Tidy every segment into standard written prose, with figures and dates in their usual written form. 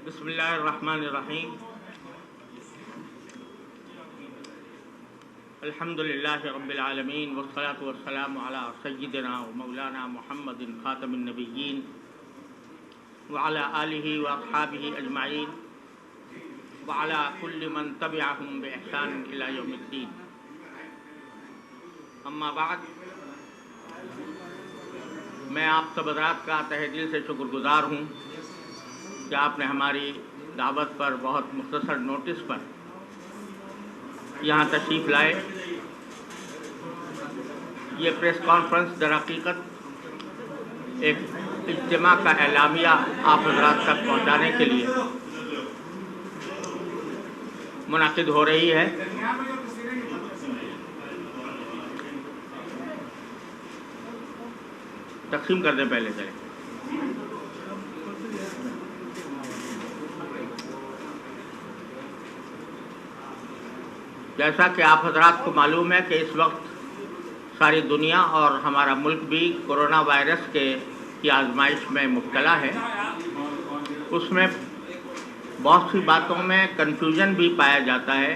बिस्मिल्लाहिर्रहमानिर्रहीम। अल्हम्दुलिल्लाहि रब्बिल आलमीन वस्सलातु वस्सलामु अला सय्यिदिना व मौलाना मुहम्मदिन खातमिन नबिय्यीन व अला आलिहि व अस्हाबिहि अजमाइन व अला कुल्लि मन तबिअहुम बि इहसान इला यौमिद्दीन। अम्मा बाद, मैं आप सब हज़रात का तहे दिल से शुक्रगुजार हूँ कि आपने हमारी दावत पर बहुत मुख्तसर नोटिस पर यहाँ तशरीफ़ लाए। ये प्रेस कॉन्फ्रेंस दर हकीकत एक इज्तिमा का एलामिया आप हज़रात तक पहुँचाने के लिए मुनाकिद हो रही है। तक़सीम कर दें पहले चलें। जैसा कि आप हज़रात को मालूम है कि इस वक्त सारी दुनिया और हमारा मुल्क भी कोरोना वायरस की आजमाइश में मुब्तला है। उसमें बहुत सी बातों में कन्फ्यूजन भी पाया जाता है।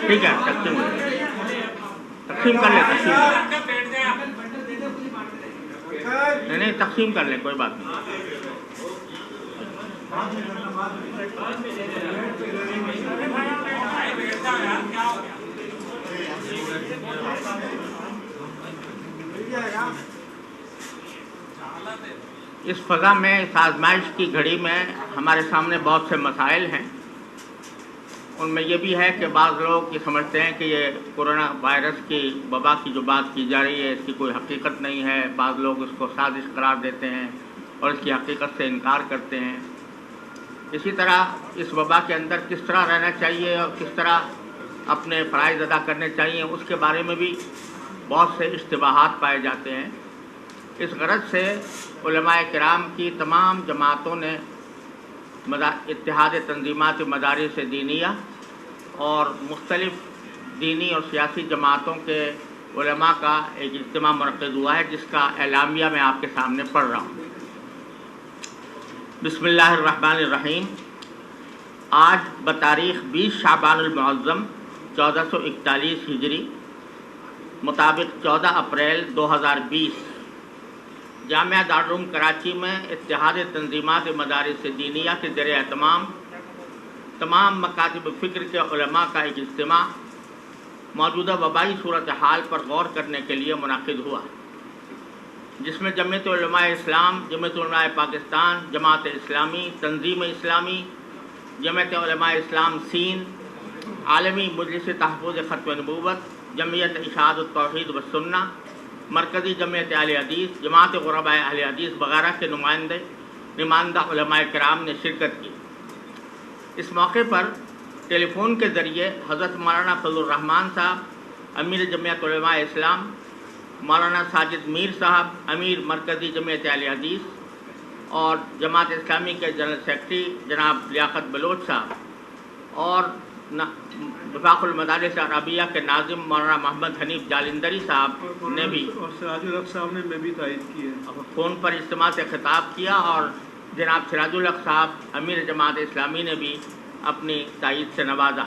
ठीक है, तक़सीम कर ले, नहीं तक़सीम कर ले, कोई बात नहीं। इस फ़ज़ा में, इस आजमाइश की घड़ी में हमारे सामने बहुत से मसाइल हैं। उनमें ये भी है कि बाज़ लोग ये समझते हैं कि ये कोरोना वायरस की वबा की जो बात की जा रही है इसकी कोई हकीकत नहीं है। बाज़ लोग इसको साजिश करार देते हैं और इसकी हकीकत से इनकार करते हैं। इसी तरह इस वबा के अंदर किस तरह रहना चाहिए और किस तरह अपने फ़राइज़ अदा करने चाहिए उसके बारे में भी बहुत से इश्तिबाहात पाए जाते हैं। इस गरज से उलमाए किराम की तमाम जमातों ने इत्तेहाद तंजीमात मदारिस दीनिया और मुख्तलिफ़ दीनी और सियासी जमातों के उलमा का एक इज्तिमा मुनक़्क़िद हुआ है, जिसका एलामिया मैं आपके सामने पढ़ रहा हूँ। बिस्मिल्लाहिर्रहमानिर्रहीम। आज बतारीख़ 20 शाबानुल मुअज़्ज़म 1441 हिजरी मुताबिक 14 अप्रैल 2020 जामिया दारुल उलूम कराची में इत्तेहाद तंजीमात मदारिस दीनिया के ज़रिए एहतमाम तमाम मकातिब फ़िक्र के उलमा का एक इज्तिमा मौजूदा वबाई सूरत हाल पर गौर करने के लिए मुनाकिद हुआ, जिसमें जमीयत उलमाए इस्लाम, जमीयत उलमाए पाकिस्तान, जमात इस्लामी, तंजीम इस्लामी, जमीयत उलमाए इस्लाम सीन, आलमी मजलिस तहफ़्फ़ुज़ ख़त्म नबूवत, जमीयत इशाअत तौहीद व सुन्ना, मरकज़ी जमीयत अहले हदीस, जमात ग़ुरबाए अहले हदीस वगैरह के नुमाइंदा उलमाए किराम ने शिरकत की। इस मौके पर टेलीफ़ोन के ज़रिए हज़रत मौलाना फज़लुर रहमान साहब, अमीर जमीयत उलमाए इस्लाम, मौलाना साजिद मीर साहब, अमीर मरकज़ी जमीयत अहले हदीस और जमात इस्लामी के जनरल सेक्रेटरी जनाब लियाक़त बलोच साहब और वफ़ाक़ुल मदारिस अरबिया के नाज़िम मौलाना मोहम्मद हनीफ़ जालिंदरी साहब ने भी और सिराजुल हक़ साहब ने भी तायीद की है। फ़ोन पर इज्तिमा से खिताब किया और जनाब सिराजुल हक़ साहब अमीर जमात इस्लामी ने भी अपनी तायीद से नवाजा।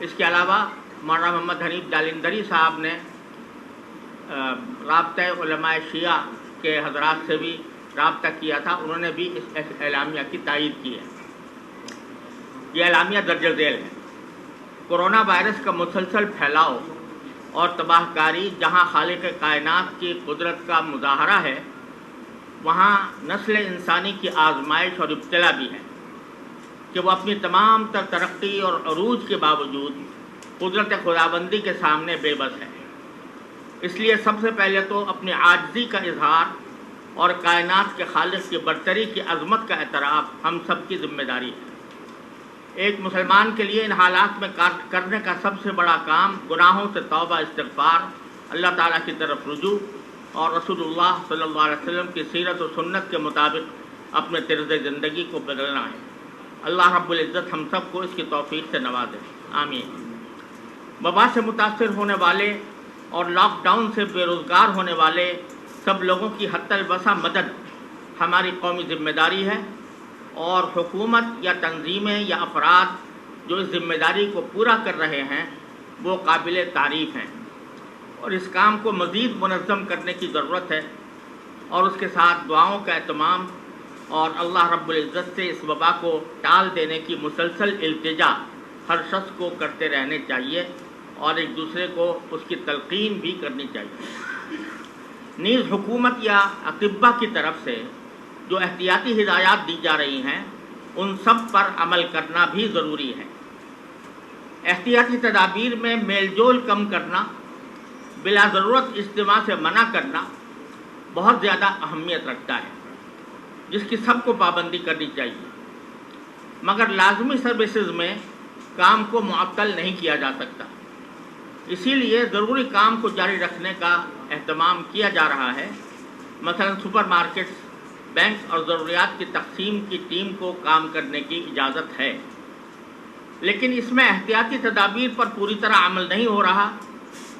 इसके अलावा मौलाना मोहम्मद हनीफ़ जालिंदरी साहब ने राब्ता उलमाए शिया के हज़रात से भी राब्ता किया था, उन्होंने भी इस एलामिया की तायीद की है। यह एलामिया दर्ज ज़ैल है। कोरोना वायरस का मुसलसल फैलाव और तबाहकारी जहाँ खालिक कायनात की कुदरत का मुज़ाहरा है, वहाँ नस्ल इंसानी की आजमाइश और इब्तिला भी है कि वह अपनी तमाम तरक्की और अरूज के बावजूद कुदरत खुदाबंदी के सामने बेबस है। इसलिए सबसे पहले तो अपनी आजिज़ी का इजहार और कायनात के खालिक की बरतरी की अज़मत का एतराफ़ हम सब की ज़िम्मेदारी है। एक मुसलमान के लिए इन हालात में करने का सबसे बड़ा काम गुनाहों से तौबा इस्तिग़फ़ार, अल्लाह ताला की तरफ रुजू और रसूलुल्लाह सल्लल्लाहु अलैहि वसल्लम की सीरत और सुन्नत के मुताबिक अपने तर्ज़ ज़िंदगी को बदलना है। अल्लाह रब्बुल इज़्ज़त हम सब को इसकी तौफ़ीक़ से नवाज़े, आमीन। वबा से मुतासर होने वाले और लॉकडाउन से बेरोज़गार होने वाले सब लोगों की हत्तल बसा मदद हमारी कौमी ज़िम्मेदारी है और हुकूमत या तंजीमें या अफराद जो इस ज़िम्मेदारी को पूरा कर रहे हैं वो काबिल तारीफ़ हैं और इस काम को मज़ीद मुनज़्ज़म करने की ज़रूरत है और उसके साथ दुआओं का एहतमाम और अल्लाह रब्बुल इज़्ज़त से इस वबा को टाल देने की मुसलसल इल्तिजा हर शख्स को करते रहने चाहिए और एक दूसरे को उसकी तलक़ीन भी करनी चाहिए। नीज़ हुकूमत या अतिब्बा की तरफ से जो एहतियाती हिदायत दी जा रही हैं उन सब पर अमल करना भी ज़रूरी है। एहतियाती तदाबीर में मेलजोल कम करना, बिला ज़रूरत इज्तिमा से मना करना बहुत ज़्यादा अहमियत रखता है जिसकी सबको पाबंदी करनी चाहिए, मगर लाजमी सर्विसेज में काम को मुअत्तल नहीं किया जा सकता। इसीलिए ज़रूरी काम को जारी रखने का एहतमाम किया जा रहा है। मसलन सुपर मार्केट्स, बैंक और ज़रूरियात की तक़सीम की टीम को काम करने की इजाज़त है, लेकिन इसमें एहतियाती तदाबीर पर पूरी तरह अमल नहीं हो रहा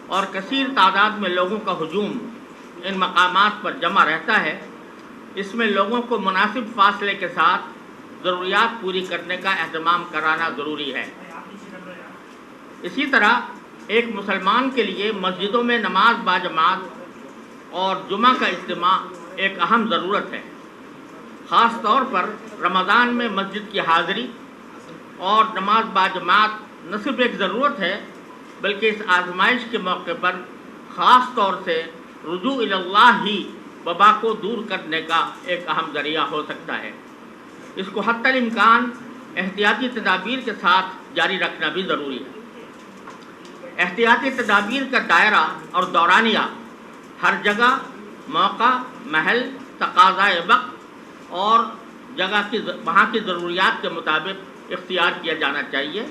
और कसीर तादाद में लोगों का हुजूम इन मकामात पर जमा रहता है। इसमें लोगों को मुनासिब फासले के साथ ज़रूरियात पूरी करने का एहतमाम कराना ज़रूरी है। इसी तरह एक मुसलमान के लिए मस्जिदों में नमाज बाजमात और जुमा का इज्तिमा एक अहम ज़रूरत है। ख़ास तौर पर रमज़ान में मस्जिद की हाज़िरी और नमाज बाजमात न सिर्फ एक ज़रूरत है बल्कि इस आजमाइश के मौके पर ख़ास तौर से रुजू इल्लाह ही वबा को दूर करने का एक अहम ज़रिया हो सकता है। इसको हत्तल इम्कान एहतियाती तदाबीर के साथ जारी रखना भी ज़रूरी है। एहतियाती तदाबीर का दायरा और दौरानिया हर जगह, मौका, महल, तकाज़ाए वक्त और जगह की वहाँ की ज़रूरियात के मुताबिक इख्तियार किया जाना चाहिए।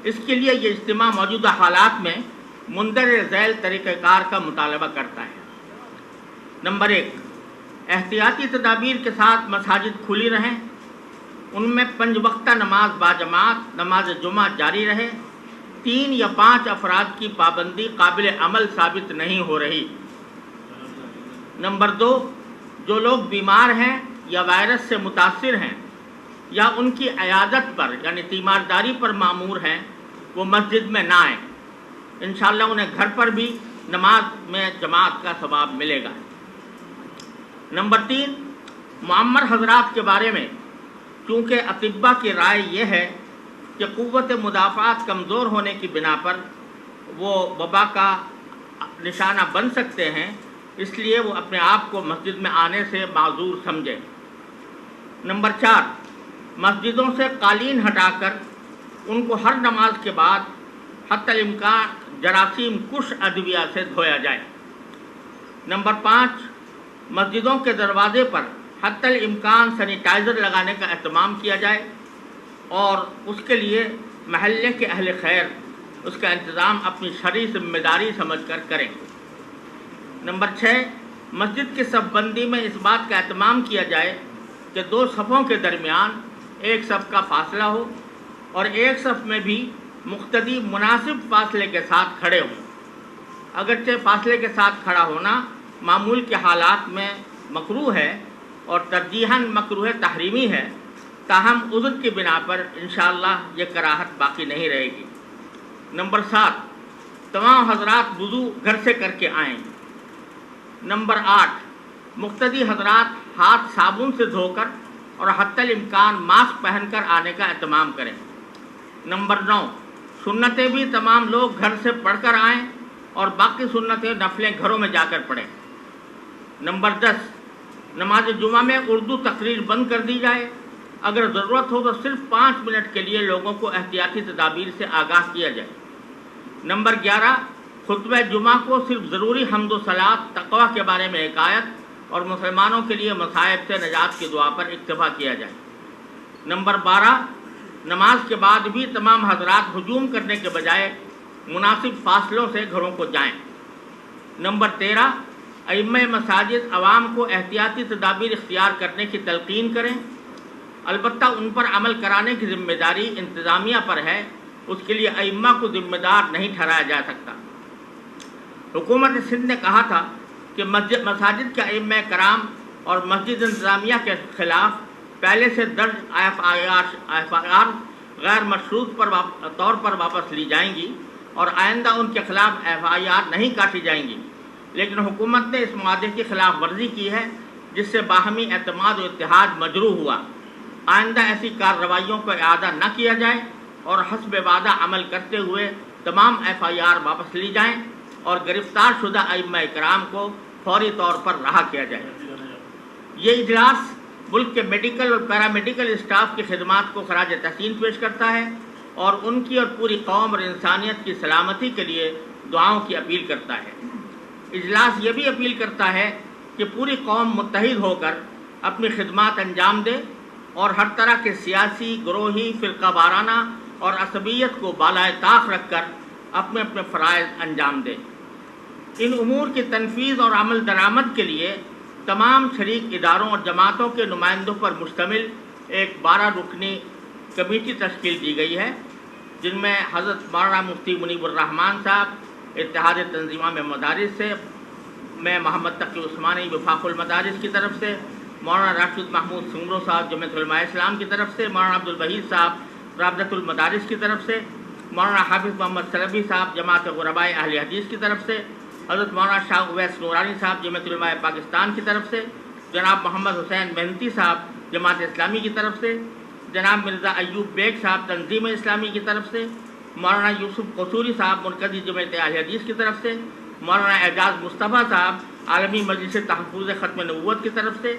इसके लिए ये इज्तिमा मौजूदा हालात में मुंदरज ज़ैल तरीक़ेकार का मुतालबा करता है। नंबर 1, एहतियाती तदाबीर के साथ मसाजिद खुली रहें, उनमें 5 वक्ता नमाज बाजमात नमाज जुमा जारी रहे। 3 या 5 अफराद की पाबंदी काबिल अमल साबित नहीं हो रही। नंबर 2, जो लोग बीमार हैं या वायरस से मुतासिर हैं या उनकी अयादत पर यानी तीमारदारी पर मामूर हैं वो मस्जिद में ना आएँ। इंशाअल्लाह उन्हें घर पर भी नमाज में जमात का सवाब मिलेगा। नंबर 3, मुअम्मर हजरात के बारे में चूँकि अतिब्बा की राय यह है कि क़ुव्वत मुदाफ़ात कमज़ोर होने की बिना पर वो वबा का निशाना बन सकते हैं, इसलिए वो अपने आप को मस्जिद में आने से माज़ूर समझें। नंबर 4, मस्जिदों से कालीन हटाकर उनको हर नमाज के बाद हत्तल इम्कान जरासीम कुश अदविया से धोया जाए। नंबर 5, मस्जिदों के दरवाज़े पर हत्तल इम्कान सैनिटाइज़र लगाने का एहतमाम किया जाए और उसके लिए महल्ले के अहले खैर उसका इंतज़ाम अपनी शरई ज़िम्मेदारी समझकर करें। नंबर 6, मस्जिद की सफ़बंदी में इस बात का एहतमाम किया जाए कि 2 सफ़ों के दरमियान एक सफ़ का फ़ासला हो और एक सफ़ में भी मुख्तदी मुनासिब फ़ासले के साथ खड़े हों। अगरचे फ़ासले के साथ खड़ा होना मामूल के हालात में मकरूह है और तरजीहन मकरूह तहरीमी है, ताहम उज़्र की बिना पर इंशाअल्लाह ये कराहत बाकी नहीं रहेगी। नंबर 7, तमाम हजरात वुज़ू घर से करके आएँ। नंबर 8, मुख्तदी हजरात हाथ साबुन से धोकर और हत्तल इम्कान मास्क पहनकर आने का एहतमाम करें। नंबर 9, सुन्नतें भी तमाम लोग घर से पढ़कर आएँ और बाकी सुन्नतें नफलें घरों में जाकर पढ़ें। नंबर 10, नमाज जुमा में उर्दू तकरीर बंद कर दी जाए। अगर ज़रूरत हो तो सिर्फ 5 मिनट के लिए लोगों को एहतियाती तदाबीर से आगाह किया जाए। नंबर 11, खुतबा जुमा को सिर्फ ज़रूरी हम्द व सलात तक़वा के बारे में हिकायत और मुसलमानों के लिए मसाइब से निजात की दुआ पर इक्तफा किया जाए। नंबर 12, नमाज के बाद भी तमाम हजरात हुजूम करने के बजाय मुनासिब फासलों से घरों को जाएं। नंबर 13, अइम्मे मसाजिद अवाम को एहतियाती तदाबीर इख्तियार करने की तलकीन करें। अलबत्ता उन पर अमल कराने की ज़िम्मेदारी इंतज़ामिया पर है اس کے لیے ائمہ کو ذمہ دار نہیں ٹھہرایا جا سکتا۔ حکومت سندھ نے کہا تھا کہ مساجد کے ائمہ کرام اور مسجد انتظامیہ کے خلاف پہلے سے درج ایف آئی آر غیر مشروط طور پر واپس لی جائیں گی اور آئندہ ان کے خلاف ایف آئی آر نہیں کاٹی جائیں گی، لیکن حکومت نے اس معاہدے کی خلاف ورزی کی ہے جس سے باہمی اعتماد و اتحاد مجروح ہوا۔ آئندہ ایسی کارروائیوں کو اعادہ نہ کیا جائے اور حسب وعدہ عمل کرتے ہوئے تمام ایف آئی آر واپس لی جائیں اور گرفتار شدہ ائمہ کرام کو فوری طور پر رہا کیا جائے۔ یہ اجلاس ملک کے میڈیکل اور پیرامیڈیکل اسٹاف کی خدمات کو خراج تحسین پیش کرتا ہے اور ان کی اور پوری قوم اور انسانیت کی سلامتی کے لیے دعاؤں کی اپیل کرتا ہے۔ اجلاس یہ بھی اپیل کرتا ہے کہ پوری قوم متحد ہو کر اپنی خدمات انجام دے اور ہر طرح کے سیاسی، گروہی، فرقہ وارانہ اور عصبیت کو بالائے طاق رکھ کر اپنے اپنے فرائض انجام دے۔ ان امور کی تنفیذ اور عمل درآمد کے لیے تمام شریک اداروں اور جماعتوں کے نمائندوں پر مشتمل ایک 12 رکنی کمیٹی تشکیل دی گئی ہے، جن میں حضرت مولانا مفتی منیب الرحمان صاحب اتحاد تنظیمہ میں مدارس سے، میں محمد تقی عثمانی وفاق المدارس کی طرف سے، مولانا راشد محمود سمرو صاحب جمعیت علماء اسلام کی طرف سے، مولانا عبدالوحید صاحب رابطۃ المدارس کی طرف سے، مولانا حافظ محمد سلفی صاحب جماعت غرباء اہل حدیث کی طرف سے، حضرت مولانا شاہ اویس نورانی صاحب جمعیت علماء پاکستان کی طرف سے، جناب محمد حسین مہنتی صاحب جماعت اسلامی کی طرف سے، جناب مرزا ایوب بیگ صاحب تنظیم اسلامی کی طرف سے، مولانا یوسف قصوری صاحب مرکزی جمعیت اہل حدیث کی طرف سے، مولانا اعجاز مصطفیٰ صاحب عالمی مجلس تحفظ ختم نبوت کی طرف سے،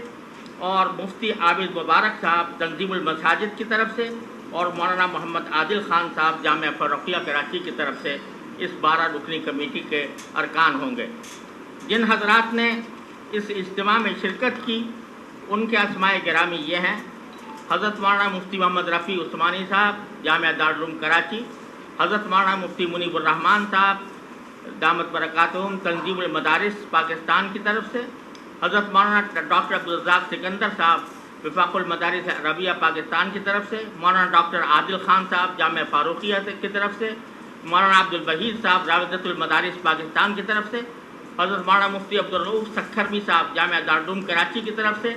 اور مفتی عابد مبارک صاحب تنظیم المساجد کی طرف سے، اور مولانا محمد عادل خان صاحب جامعہ فاروقیہ کراچی کی طرف سے اس 12 رکنی کمیٹی کے ارکان ہوں گے۔ جن حضرات نے اس اجتماع میں شرکت کی ان کے اسماء گرامی یہ ہیں: حضرت مولانا مفتی محمد رفیع عثمانی صاحب جامعہ دارالعلوم کراچی، حضرت مولانا مفتی منیب الرحمان صاحب دامت برکاتہم تنظیم المدارس پاکستان کی طرف سے، حضرت مولانا ڈاکٹر عبدالرزاق سکندر صاحب وفاق المدارس عربیہ پاکستان کی طرف سے، مولانا ڈاکٹر عادل خان صاحب جامعہ فاروقیہ کی طرف سے، مولانا عبدالوحید صاحب رابطۃ المدارس پاکستان کی طرف سے، حضرت مولانا مفتی عبدالرؤوف سکھروی صاحب جامعہ دارالعلوم کراچی کی طرف سے،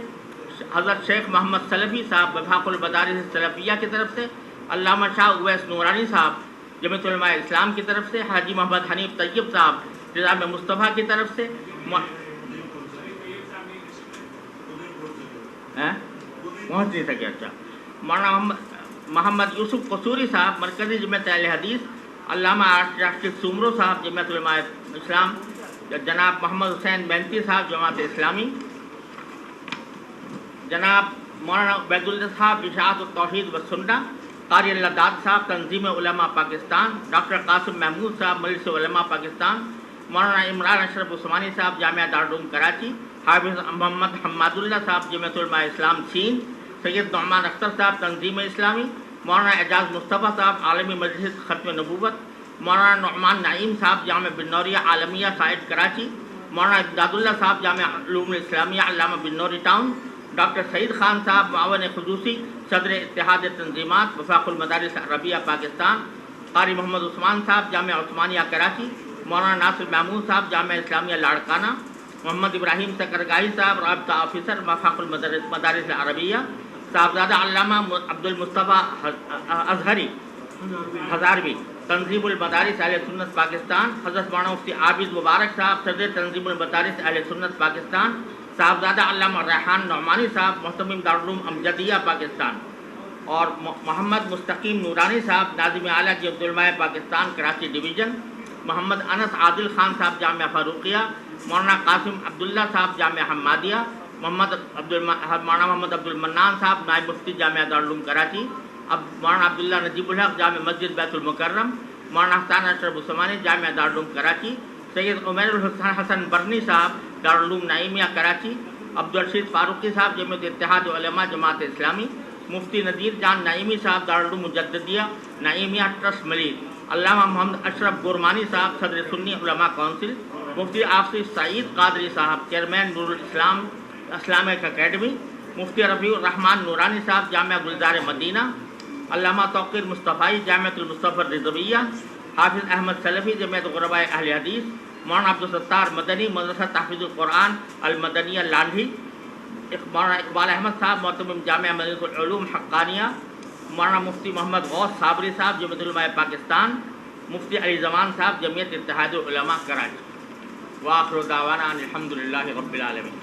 حضرت شیخ محمد سلفی صاحب وفاق المدارس سلفیہ کی طرف سے، علامہ شاہ اویس نورانی صاحب جمعیت علماء اسلام کی طرف سے، حاجی محمد حنیف طیب صاحب نظام مصطفیٰ کی طرف سے، پہنچ نہیں سکے، اچھا، مولانا محمد یوسف قصوری صاحب مرکزی جمعیت اہل حدیث، علامہ راشد سمرو صاحب جمعیت علماء اسلام، جناب محمد حسین مہنتی صاحب جماعت اسلامی، جناب مولانا عبید اللہ صاحب اشاعت التوحید والسنہ، قاری اللہ داد صاحب تنظیم علماء پاکستان، ڈاکٹر قاسم محمود صاحب مجلس علماء پاکستان، مولانا عمران اشرف عثمانی صاحب جامعہ دارالعلوم کراچی، حافظ محمد حماد اللہ صاحب جمعیت علماء اسلام چین، سید نعمان اختر صاحب تنظیم اسلامی، مولانا اعجاز مصطفیٰ صاحب عالمی مجلس ختم نبوت، مولانا نعمان نعیم صاحب جامعہ بنوریہ عالمیہ سائد کراچی، مولانا امداد اللہ صاحب جامعہ علوم اسلامیہ علامہ بنوری ٹاؤن، ڈاکٹر سعید خان صاحب معاون خصوصی صدر اتحاد تنظیمات وفاق المدارس عربیہ پاکستان، قاری محمد عثمان صاحب جامعہ عثمانیہ کراچی، مولانا ناصر محمود صاحب جامعہ اسلامیہ لاڑکانہ، محمد ابراہیم سکرگاہی صاحب رابطہ آفیسر وفاق المدارس عربیہ، صاحبزادہ علامہ عبد المصطفیٰ اظہری ہزاروی تنظیم المدارس اہل سنت پاکستان، حضرت مولانا مفتی عابد مبارک صاحب صدر تنظیم المدارس اہل سنت پاکستان، صاحبزادہ علامہ ریحان نعمانی صاحب محتمم دارالعلوم امجدیہ پاکستان، اور محمد مستقیم نورانی صاحب ناظم اعلیٰ جمعیت علماء پاکستان کراچی ڈویژن، محمد انس عادل خان صاحب جامعہ فاروقیہ، مولانا قاسم عبداللہ صاحب جامعہ حمادیہ، مولانا محمد عبد المنان صاحب نائب مفتی جامعہ دارالعلوم کراچی، مولانا عبداللہ نجیب الحق جامع مسجد بیت المکرم، مولانا حسان اشرف عثمانی جامعہ دارالعلوم کراچی، سید عمیر الحسن برنی صاحب دارالعلوم نعیمیہ کراچی، عبدالرشید فاروقی صاحب جمعیت اتحاد علماء جماعت اسلامی، مفتی نذیر جان نعیمی صاحب دارالعلوم مجددیہ نعیمیہ ٹرسٹ ملید، علامہ محمد اشرف گورمانی صاحب صدر سنی علماء کونسل، مفتی آصف سعید قادری صاحب چیئرمین نور الاسلام اسلامک اکیڈمی، مفتی رفیع الرحمان نورانی صاحب جامعہ گلزار مدینہ، علامہ توقیر مصطفی جامعۃ المصطفی الرضویہ، حافظ احمد سلفی جمعیت غرباء اہل حدیث، مولانا عبدالستار مدنی مدرسہ تحفیظ القرآن المدنیہ لاندھی، مولانا اقبال احمد صاحب محتمم جامعہ مدینہ العلوم حقانیہ، مولانا مفتی محمد غوث صابری صاحب جمعیت علماء پاکستان، مفتی علی زمان صاحب جمعیت اتحاد العلماء کراچی۔ وآخر دعوانا ان الحمد للہ رب العالمین۔